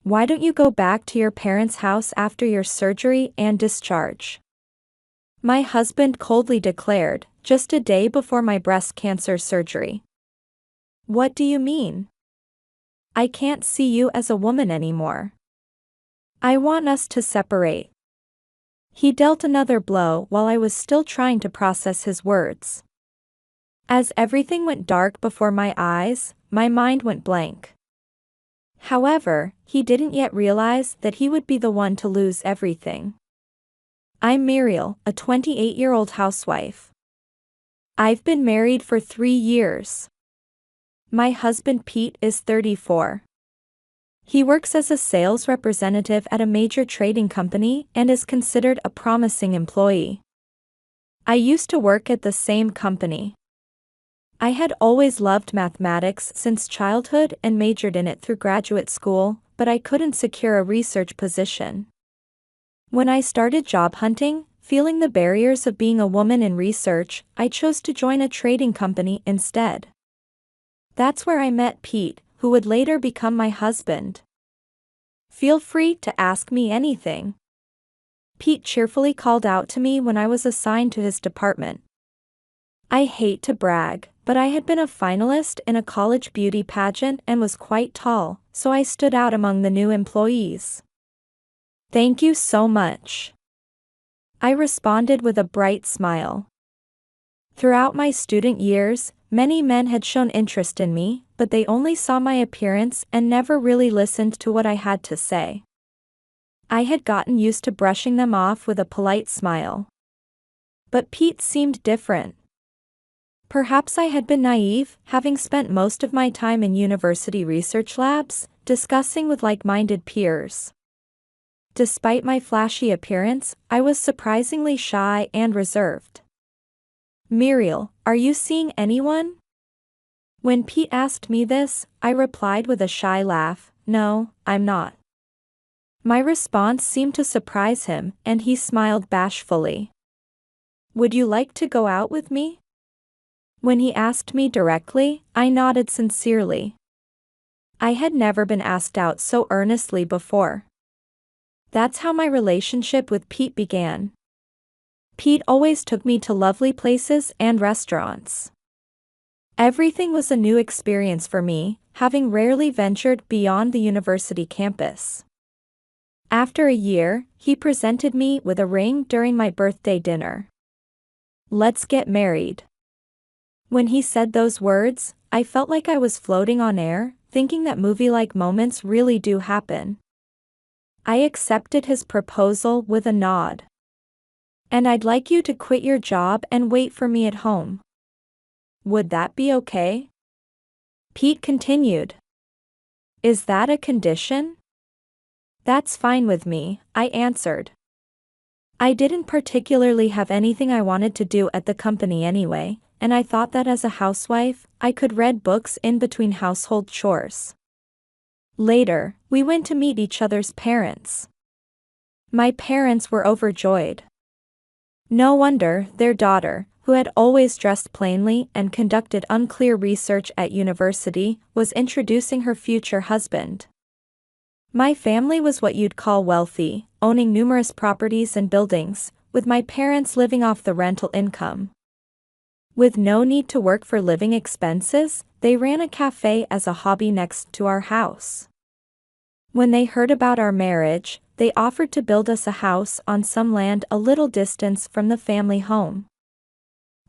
Why don't you go back to your parents' house after your surgery and discharge? My husband coldly declared, just a day before my breast cancer surgery. What do you mean? I can't see you as a woman anymore. I want us to separate. He dealt another blow while I was still trying to process his words. As everything went dark before my eyes, my mind went blank. However, he didn't yet realize that he would be the one to lose everything. I'm Muriel, a 28-year-old housewife. I've been married for 3 years. My husband Pete is 34. He works as a sales representative at a major trading company and is considered a promising employee. I used to work at the same company. I had always loved mathematics since childhood and majored in it through graduate school, but I couldn't secure a research position. When I started job hunting, feeling the barriers of being a woman in research, I chose to join a trading company instead. That's where I met Pete, who would later become my husband. Feel free to ask me anything. Pete cheerfully called out to me when I was assigned to his department. I hate to brag, but I had been a finalist in a college beauty pageant and was quite tall, so I stood out among the new employees. Thank you so much. I responded with a bright smile. Throughout my student years, many men had shown interest in me, but they only saw my appearance and never really listened to what I had to say. I had gotten used to brushing them off with a polite smile. But Pete seemed different. Perhaps I had been naive, having spent most of my time in university research labs, discussing with like-minded peers. Despite my flashy appearance, I was surprisingly shy and reserved. Muriel, are you seeing anyone? When Pete asked me this, I replied with a shy laugh, no, I'm not. My response seemed to surprise him, and he smiled bashfully. Would you like to go out with me? When he asked me directly, I nodded sincerely. I had never been asked out so earnestly before. That's how my relationship with Pete began. Pete always took me to lovely places and restaurants. Everything was a new experience for me, having rarely ventured beyond the university campus. After a year, he presented me with a ring during my birthday dinner. Let's get married. When he said those words, I felt like I was floating on air, thinking that movie-like moments really do happen. I accepted his proposal with a nod. And I'd like you to quit your job and wait for me at home. Would that be okay? Pete continued. Is that a condition? That's fine with me, I answered. I didn't particularly have anything I wanted to do at the company anyway, and I thought that as a housewife, I could read books in between household chores. Later, we went to meet each other's parents. My parents were overjoyed. No wonder their daughter, who had always dressed plainly and conducted unclear research at university, was introducing her future husband. My family was what you'd call wealthy, owning numerous properties and buildings, with my parents living off the rental income. With no need to work for living expenses, they ran a cafe as a hobby next to our house. When they heard about our marriage, they offered to build us a house on some land a little distance from the family home.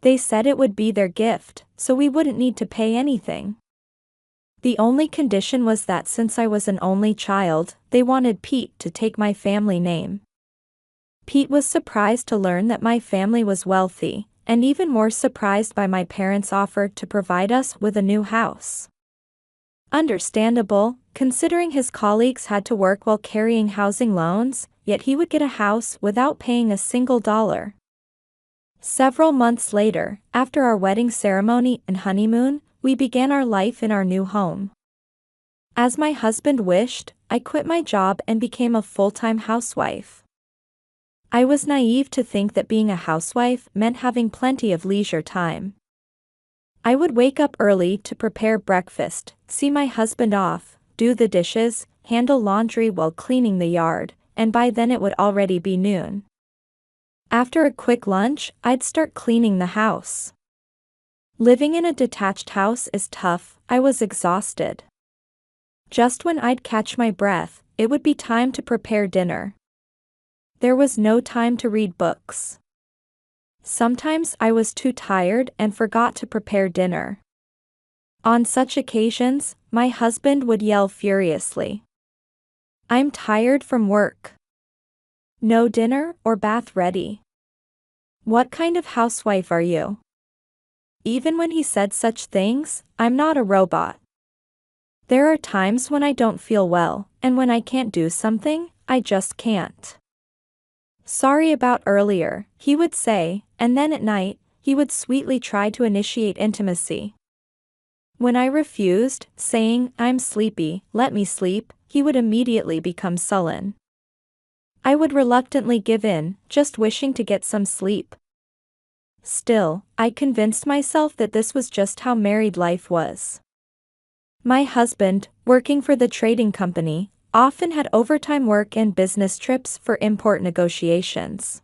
They said it would be their gift, so we wouldn't need to pay anything. The only condition was that since I was an only child, they wanted Pete to take my family name. Pete was surprised to learn that my family was wealthy, and even more surprised by my parents' offer to provide us with a new house. Understandable, considering his colleagues had to work while carrying housing loans, yet he would get a house without paying a single dollar. Several months later, after our wedding ceremony and honeymoon, we began our life in our new home. As my husband wished, I quit my job and became a full-time housewife. I was naive to think that being a housewife meant having plenty of leisure time. I would wake up early to prepare breakfast, see my husband off, do the dishes, handle laundry while cleaning the yard, and by then it would already be noon. After a quick lunch, I'd start cleaning the house. Living in a detached house is tough. I was exhausted. Just when I'd catch my breath, it would be time to prepare dinner. There was no time to read books. Sometimes I was too tired and forgot to prepare dinner. On such occasions, my husband would yell furiously. "I'm tired from work. No dinner or bath ready. What kind of housewife are you?" Even when he said such things, I'm not a robot. There are times when I don't feel well, and when I can't do something, I just can't. "Sorry about earlier," he would say, and then at night, he would sweetly try to initiate intimacy. When I refused, saying, "I'm sleepy, let me sleep," he would immediately become sullen. I would reluctantly give in, just wishing to get some sleep. Still, I convinced myself that this was just how married life was. My husband, working for the trading company, often had overtime work and business trips for import negotiations.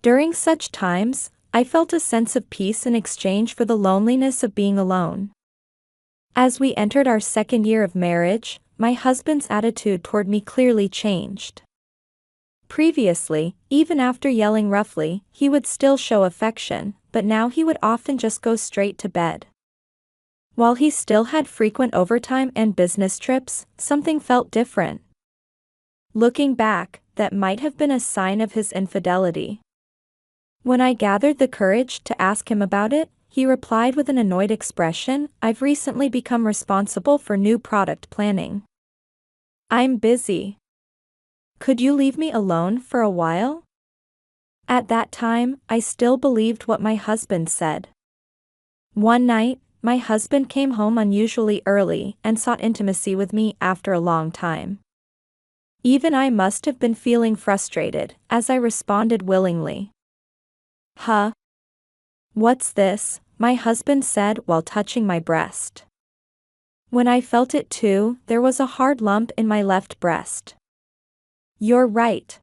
During such times, I felt a sense of peace in exchange for the loneliness of being alone. As we entered our second year of marriage, my husband's attitude toward me clearly changed. Previously, even after yelling roughly, he would still show affection, but now he would often just go straight to bed. While he still had frequent overtime and business trips, something felt different. Looking back, that might have been a sign of his infidelity. When I gathered the courage to ask him about it, he replied with an annoyed expression, "I've recently become responsible for new product planning. I'm busy. Could you leave me alone for a while?" At that time, I still believed what my husband said. One night, my husband came home unusually early and sought intimacy with me after a long time. Even I must have been feeling frustrated, as I responded willingly. "Huh? What's this?" my husband said while touching my breast. When I felt it too, there was a hard lump in my left breast. "You're right.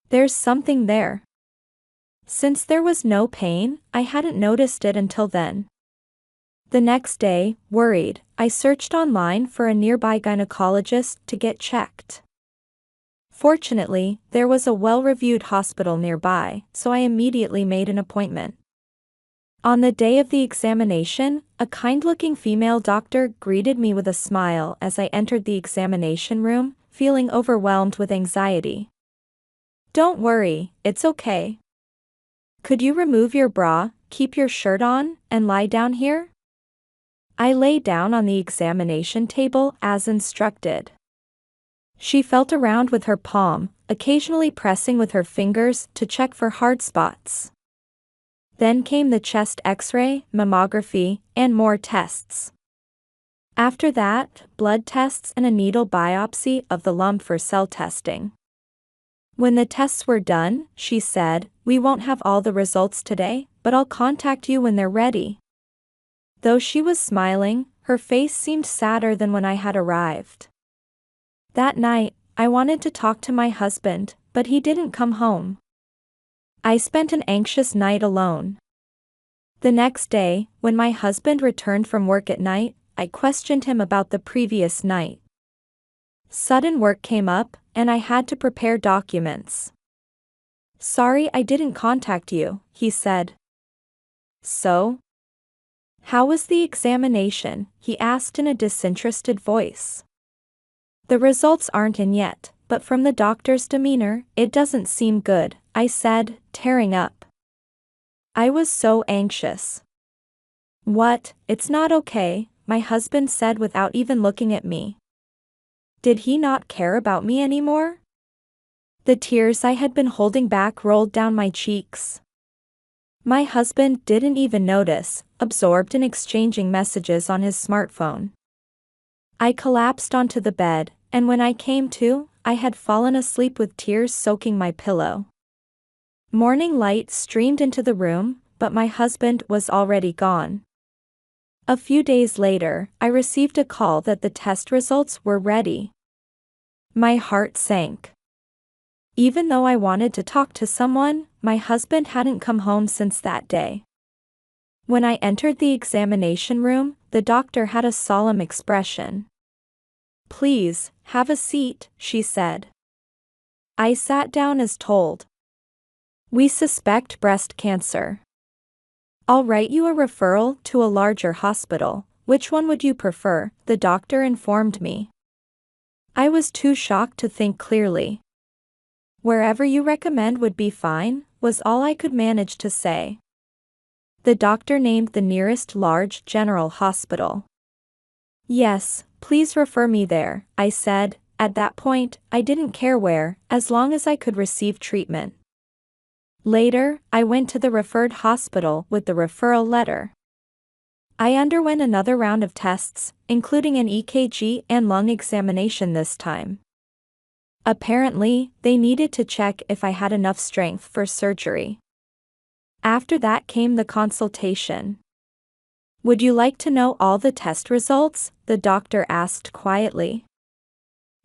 There's something there." Since there was no pain, I hadn't noticed it until then. The next day, worried, I searched online for a nearby gynecologist to get checked. Fortunately, there was a well-reviewed hospital nearby, so I immediately made an appointment. On the day of the examination, a kind-looking female doctor greeted me with a smile as I entered the examination room, feeling overwhelmed with anxiety. "Don't worry, it's okay. Could you remove your bra, keep your shirt on, and lie down here?" I lay down on the examination table as instructed. She felt around with her palm, occasionally pressing with her fingers to check for hard spots. Then came the chest X-ray, mammography, and more tests. After that, blood tests and a needle biopsy of the lump for cell testing. When the tests were done, she said, "We won't have all the results today, but I'll contact you when they're ready." Though she was smiling, her face seemed sadder than when I had arrived. That night, I wanted to talk to my husband, but he didn't come home. I spent an anxious night alone. The next day, when my husband returned from work at night, I questioned him about the previous night. Sudden work came up, and I had to prepare documents. "Sorry I didn't contact you," he said. "So? How was the examination?" he asked in a disinterested voice. "The results aren't in yet, but from the doctor's demeanor, it doesn't seem good," I said, tearing up. I was so anxious. "What? It's not okay," my husband said without even looking at me. Did he not care about me anymore? The tears I had been holding back rolled down my cheeks. My husband didn't even notice, absorbed in exchanging messages on his smartphone. I collapsed onto the bed, and when I came to, I had fallen asleep with tears soaking my pillow. Morning light streamed into the room, but my husband was already gone. A few days later, I received a call that the test results were ready. My heart sank. Even though I wanted to talk to someone, my husband hadn't come home since that day. When I entered the examination room, the doctor had a solemn expression. "Please, have a seat," she said. I sat down as told. "We suspect breast cancer. I'll write you a referral to a larger hospital. Which one would you prefer?" the doctor informed me. I was too shocked to think clearly. "Wherever you recommend would be fine," was all I could manage to say. The doctor named the nearest large general hospital. "Yes, please refer me there," I said. At that point, I didn't care where, as long as I could receive treatment. Later, I went to the referred hospital with the referral letter. I underwent another round of tests, including an EKG and lung examination this time. Apparently, they needed to check if I had enough strength for surgery. After that came the consultation. "Would you like to know all the test results?" the doctor asked quietly.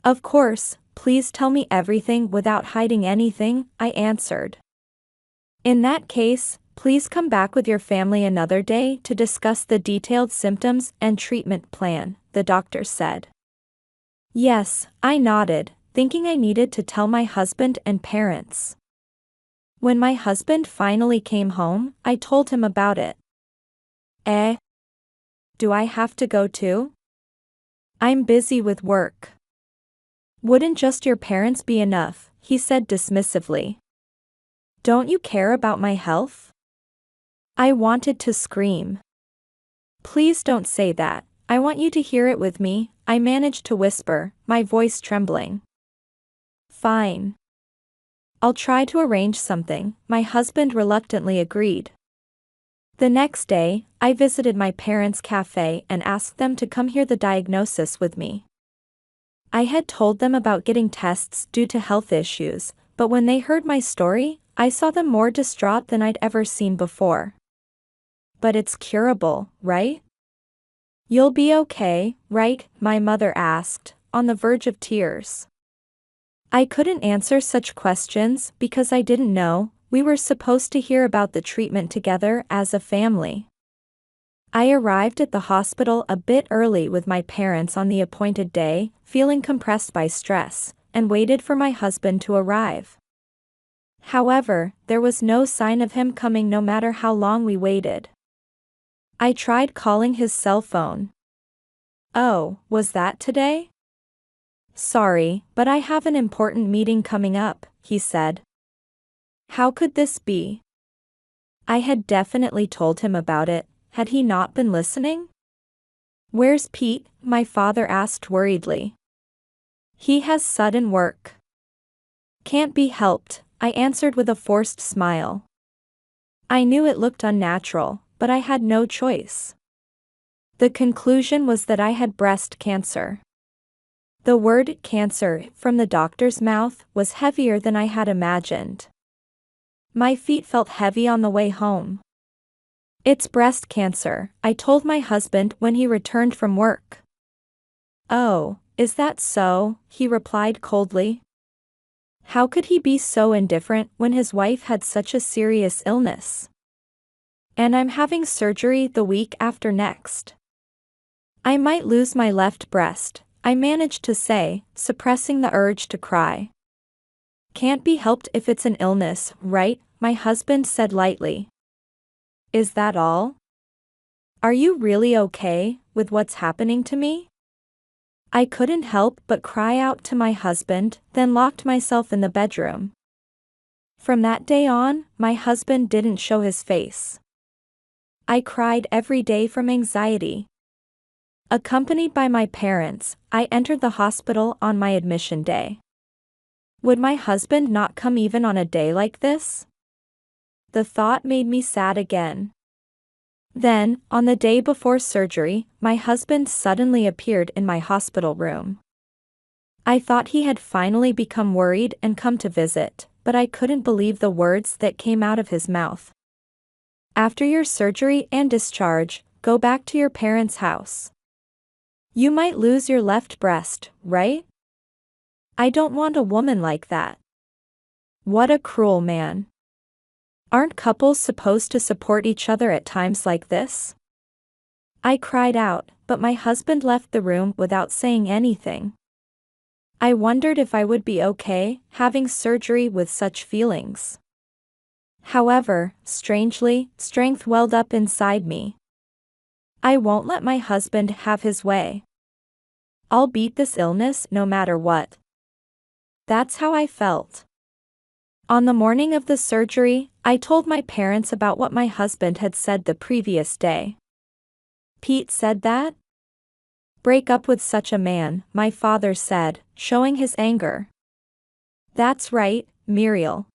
"Of course, please tell me everything without hiding anything," I answered. "In that case, please come back with your family another day to discuss the detailed symptoms and treatment plan," the doctor said. Yes, I nodded, thinking I needed to tell my husband and parents. When my husband finally came home, I told him about it. Do I have to go too? I'm busy with work." "Wouldn't just your parents be enough?" he said dismissively. "Don't you care about my health?" I wanted to scream. "Please don't say that. I want you to hear it with me," I managed to whisper, my voice trembling. "Fine. I'll try to arrange something," my husband reluctantly agreed. The next day, I visited my parents' cafe and asked them to come hear the diagnosis with me. I had told them about getting tests due to health issues, but when they heard my story, I saw them more distraught than I'd ever seen before. "But it's curable, right? You'll be okay, right?" my mother asked, on the verge of tears. I couldn't answer such questions because I didn't know. We were supposed to hear about the treatment together as a family. I arrived at the hospital a bit early with my parents on the appointed day, feeling compressed by stress, and waited for my husband to arrive. However, there was no sign of him coming no matter how long we waited. I tried calling his cell phone. "Oh, was that today? Sorry, but I have an important meeting coming up," he said. How could this be? I had definitely told him about it. Had he not been listening? "Where's Pete?" my father asked worriedly. "He has sudden work. Can't be helped," I answered with a forced smile. I knew it looked unnatural, but I had no choice. The conclusion was that I had breast cancer. The word cancer from the doctor's mouth was heavier than I had imagined. My feet felt heavy on the way home. "It's breast cancer," I told my husband when he returned from work. "Oh, is that so?" he replied coldly. How could he be so indifferent when his wife had such a serious illness? "And I'm having surgery the week after next. I might lose my left breast," I managed to say, suppressing the urge to cry. "Can't be helped if it's an illness, right?" my husband said lightly. "Is that all? Are you really okay with what's happening to me?" I couldn't help but cry out to my husband, then locked myself in the bedroom. From that day on, my husband didn't show his face. I cried every day from anxiety. Accompanied by my parents, I entered the hospital on my admission day. Would my husband not come even on a day like this? The thought made me sad again. Then, on the day before surgery, my husband suddenly appeared in my hospital room. I thought he had finally become worried and come to visit, but I couldn't believe the words that came out of his mouth. "After your surgery and discharge, go back to your parents' house. You might lose your left breast, right? I don't want a woman like that. What a cruel man. Aren't couples supposed to support each other at times like this? I cried out, but my husband left the room without saying anything. I wondered if I would be okay having surgery with such feelings. However, strangely, strength welled up inside me. I won't let my husband have his way. I'll beat this illness no matter what. That's how I felt. On the morning of the surgery, I told my parents about what my husband had said the previous day. Pete said that? Break up with such a man, my father said, showing his anger. That's right, Muriel.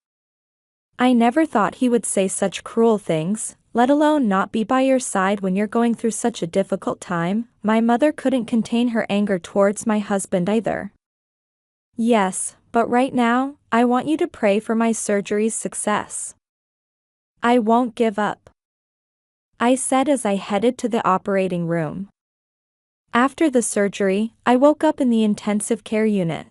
I never thought he would say such cruel things, let alone not be by your side when you're going through such a difficult time. My mother couldn't contain her anger towards my husband either. Yes, but right now, I want you to pray for my surgery's success. I won't give up, I said as I headed to the operating room. After the surgery, I woke up in the intensive care unit.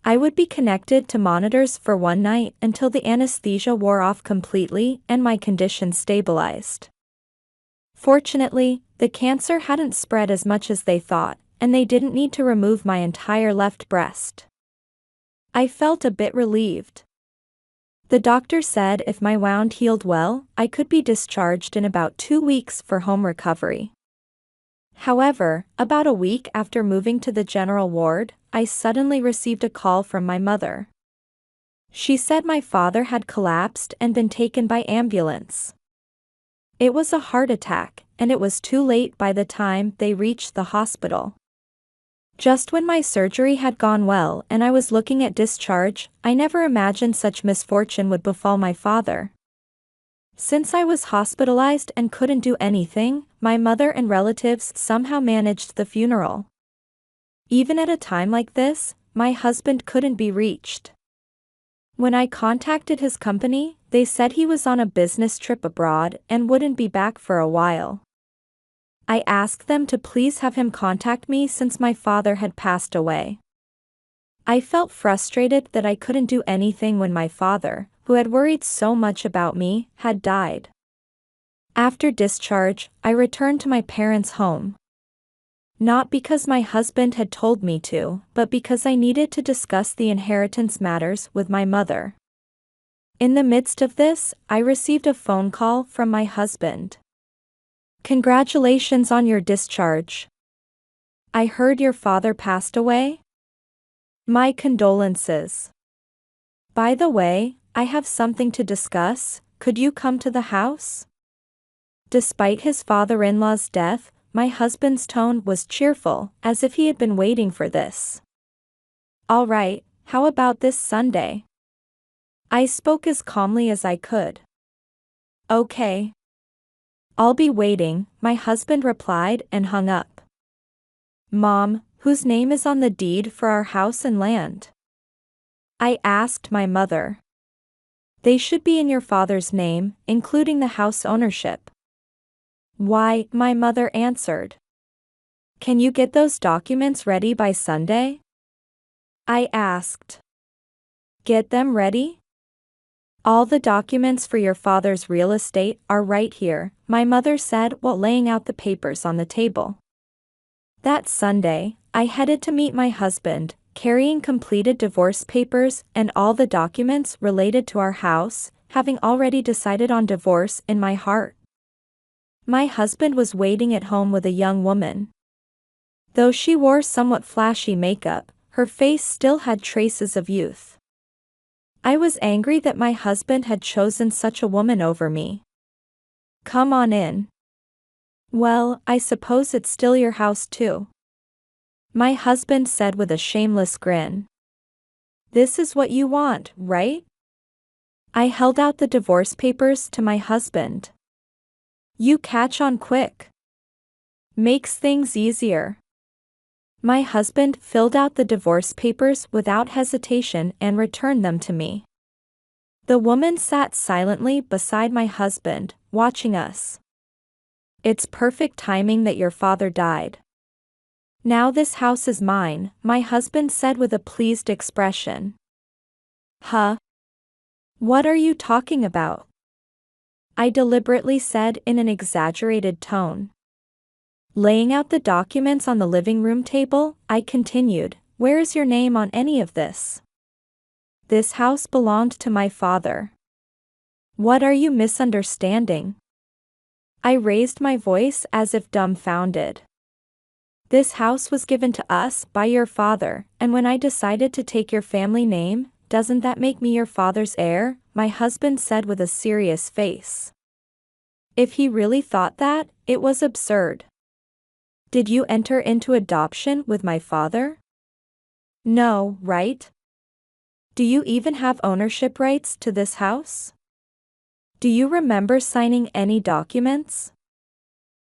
I would be connected to monitors for one night until the anesthesia wore off completely and my condition stabilized. Fortunately, the cancer hadn't spread as much as they thought, and they didn't need to remove my entire left breast. I felt a bit relieved. The doctor said if my wound healed well, I could be discharged in about 2 weeks for home recovery. However, about a week after moving to the general ward, I suddenly received a call from my mother. She said my father had collapsed and been taken by ambulance. It was a heart attack, and it was too late by the time they reached the hospital. Just when my surgery had gone well and I was looking at discharge, I never imagined such misfortune would befall my father. Since I was hospitalized and couldn't do anything, my mother and relatives somehow managed the funeral. Even at a time like this, my husband couldn't be reached. When I contacted his company, they said he was on a business trip abroad and wouldn't be back for a while. I asked them to please have him contact me since my father had passed away. I felt frustrated that I couldn't do anything when my father, who had worried so much about me, had died. After discharge, I returned to my parents' home. Not because my husband had told me to, but because I needed to discuss the inheritance matters with my mother. In the midst of this, I received a phone call from my husband. Congratulations on your discharge. I heard your father passed away? My condolences. By the way, I have something to discuss, could you come to the house? Despite his father-in-law's death, my husband's tone was cheerful, as if he had been waiting for this. All right, how about this Sunday? I spoke as calmly as I could. Okay. I'll be waiting, my husband replied and hung up. Mom, whose name is on the deed for our house and land? I asked my mother. They should be in your father's name, including the house ownership. Why, my mother answered. Can you get those documents ready by Sunday? I asked. Get them ready? All the documents for your father's real estate are right here, my mother said while laying out the papers on the table. That Sunday, I headed to meet my husband, carrying completed divorce papers and all the documents related to our house, having already decided on divorce in my heart. My husband was waiting at home with a young woman. Though she wore somewhat flashy makeup, her face still had traces of youth. I was angry that my husband had chosen such a woman over me. Come on in. Well, I suppose it's still your house too. My husband said with a shameless grin. This is what you want, right? I held out the divorce papers to my husband. You catch on quick. Makes things easier. My husband filled out the divorce papers without hesitation and returned them to me. The woman sat silently beside my husband, watching us. It's perfect timing that your father died. Now this house is mine, my husband said with a pleased expression. Huh? What are you talking about? I deliberately said in an exaggerated tone. Laying out the documents on the living room table, I continued, where is your name on any of this? This house belonged to my father. What are you misunderstanding? I raised my voice as if dumbfounded. This house was given to us by your father, and when I decided to take your family name, doesn't that make me your father's heir? My husband said with a serious face. If he really thought that, it was absurd. Did you enter into adoption with my father? No, right? Do you even have ownership rights to this house? Do you remember signing any documents?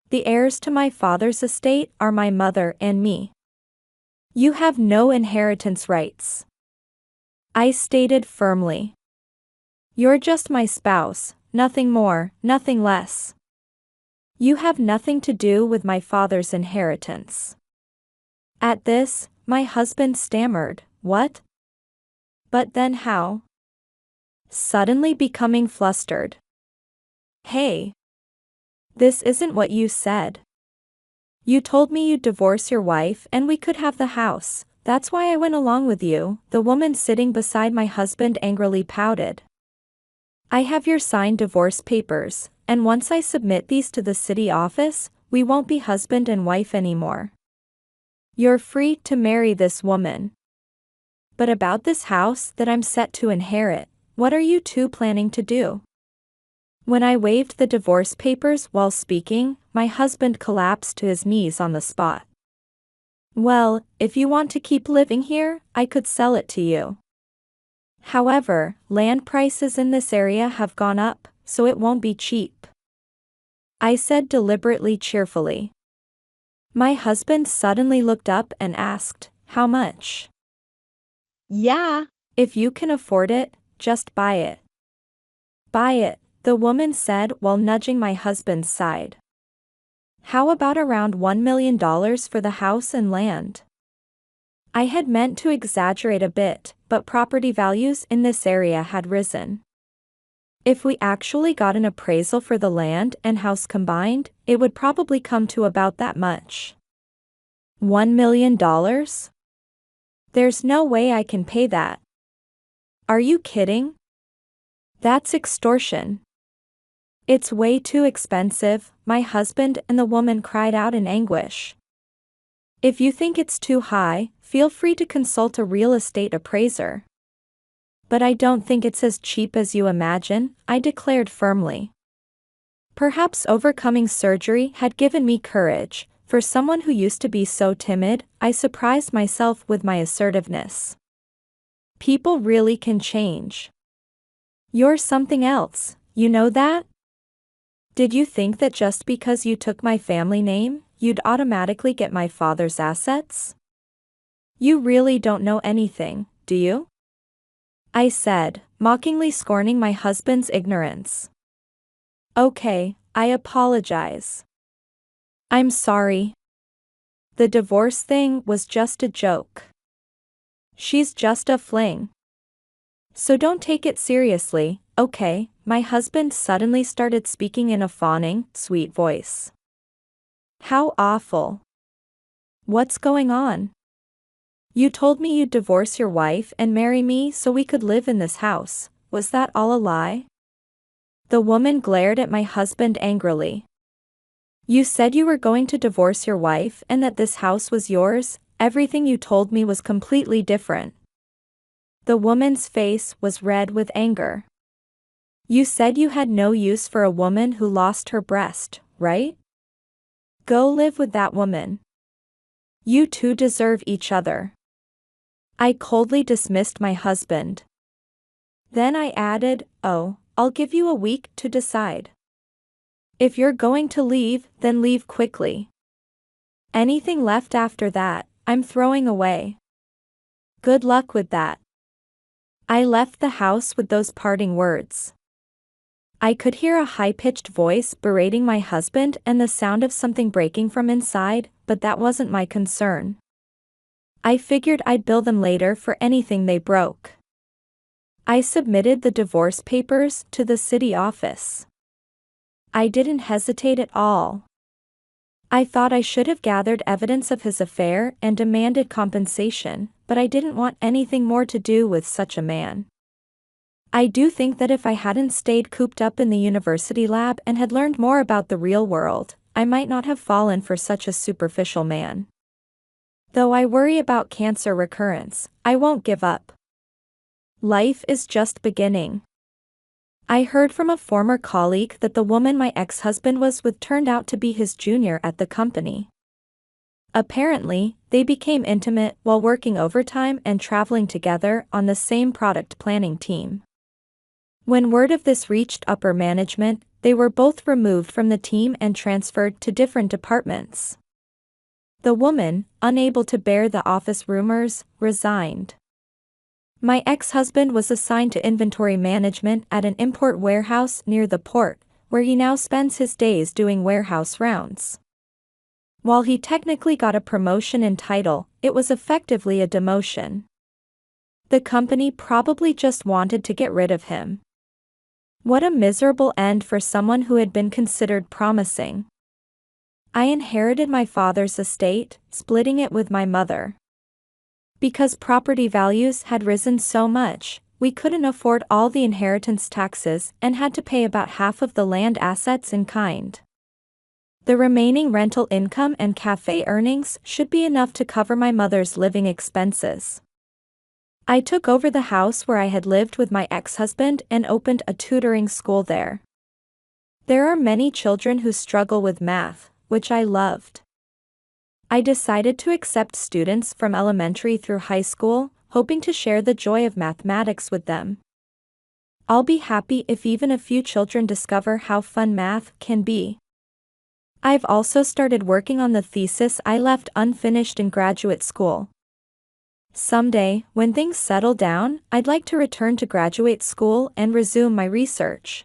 The heirs to my father's estate are my mother and me. You have no inheritance rights. I stated firmly. You're just my spouse, nothing more, nothing less. You have nothing to do with my father's inheritance. At this, my husband stammered, what? But then how? Suddenly becoming flustered. Hey. This isn't what you said. You told me you'd divorce your wife and we could have the house, that's why I went along with you. The woman sitting beside my husband angrily pouted. I have your signed divorce papers, and once I submit these to the city office, we won't be husband and wife anymore. You're free to marry this woman. But about this house that I'm set to inherit, what are you two planning to do? When I waved the divorce papers while speaking, my husband collapsed to his knees on the spot. Well, if you want to keep living here, I could sell it to you. However, land prices in this area have gone up, so it won't be cheap. I said deliberately cheerfully. My husband suddenly looked up and asked, how much? Yeah. If you can afford it, just buy it. Buy it, the woman said while nudging my husband's side. How about around $1 million for the house and land? I had meant to exaggerate a bit, but property values in this area had risen. If we actually got an appraisal for the land and house combined, it would probably come to about that much. $1 million? There's no way I can pay that. Are you kidding? That's extortion. It's way too expensive, my husband and the woman cried out in anguish. If you think it's too high, feel free to consult a real estate appraiser. But I don't think it's as cheap as you imagine, I declared firmly. Perhaps overcoming surgery had given me courage. For someone who used to be so timid, I surprised myself with my assertiveness. People really can change. You're something else, you know that? Did you think that just because you took my family name, you'd automatically get my father's assets? You really don't know anything, do you? I said, mockingly scorning my husband's ignorance. Okay, I apologize. I'm sorry. The divorce thing was just a joke. She's just a fling. So don't take it seriously, okay? My husband suddenly started speaking in a fawning, sweet voice. How awful. What's going on? You told me you'd divorce your wife and marry me so we could live in this house. Was that all a lie? The woman glared at my husband angrily. You said you were going to divorce your wife and that this house was yours. Everything you told me was completely different. The woman's face was red with anger. You said you had no use for a woman who lost her breast, right? Go live with that woman. You two deserve each other. I coldly dismissed my husband. Then I added, oh, I'll give you a week to decide. If you're going to leave, then leave quickly. Anything left after that, I'm throwing away. Good luck with that. I left the house with those parting words. I could hear a high-pitched voice berating my husband and the sound of something breaking from inside, but that wasn't my concern. I figured I'd bill them later for anything they broke. I submitted the divorce papers to the city office. I didn't hesitate at all. I thought I should have gathered evidence of his affair and demanded compensation, but I didn't want anything more to do with such a man. I do think that if I hadn't stayed cooped up in the university lab and had learned more about the real world, I might not have fallen for such a superficial man. Though I worry about cancer recurrence, I won't give up. Life is just beginning. I heard from a former colleague that the woman my ex-husband was with turned out to be his junior at the company. Apparently, they became intimate while working overtime and traveling together on the same product planning team. When word of this reached upper management, they were both removed from the team and transferred to different departments. The woman, unable to bear the office rumors, resigned. My ex-husband was assigned to inventory management at an import warehouse near the port, where he now spends his days doing warehouse rounds. While he technically got a promotion in title, it was effectively a demotion. The company probably just wanted to get rid of him. What a miserable end for someone who had been considered promising. I inherited my father's estate, splitting it with my mother. Because property values had risen so much, we couldn't afford all the inheritance taxes and had to pay about half of the land assets in kind. The remaining rental income and cafe earnings should be enough to cover my mother's living expenses. I took over the house where I had lived with my ex-husband and opened a tutoring school there. There are many children who struggle with math, which I loved. I decided to accept students from elementary through high school, hoping to share the joy of mathematics with them. I'll be happy if even a few children discover how fun math can be. I've also started working on the thesis I left unfinished in graduate school. Someday, when things settle down, I'd like to return to graduate school and resume my research.